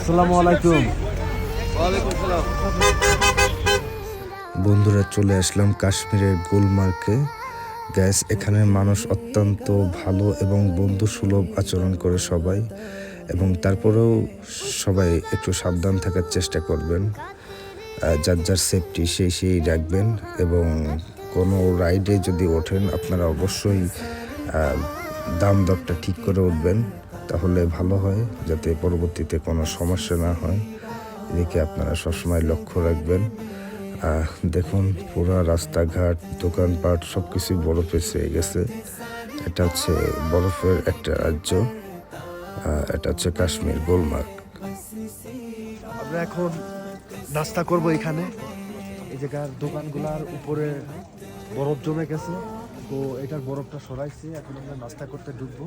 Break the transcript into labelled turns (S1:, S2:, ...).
S1: আসসালামু আলাইকুম।
S2: বন্ধুরা, চলে আসলাম কাশ্মীরের গুলমার্গে। গ্যাস, এখানের মানুষ অত্যন্ত ভালো এবং বন্ধুসুলভ আচরণ করে সবাই, এবং তারপরেও সবাই একটু সাবধান থাকার চেষ্টা করবেন। যার যার সেফটি সেই রাখবেন, এবং কোনো রাইডে যদি ওঠেন আপনারা অবশ্যই দাম দরটা ঠিক করে উঠবেন, তাহলে ভালো হয়, যাতে পরবর্তীতে কোনো সমস্যা না হয়। এদিকে আপনারা সবসময় লক্ষ্য রাখবেন। দেখুন, পুরো রাস্তাঘাট, দোকানপাট সব কিছুই বরফে ছেয়ে গেছে। এটা হচ্ছে বরফের একটা রাজ্য। এটা হচ্ছে কাশ্মীর, গুলমার্গ।
S1: আমরা এখন নাস্তা করব এখানে। এই জায়গার দোকানগুলোর উপরে বরফ জমে গেছে, তো এটার বরফটা সরাইছে। এখন আমরা নাস্তা করতে ঢুকবো।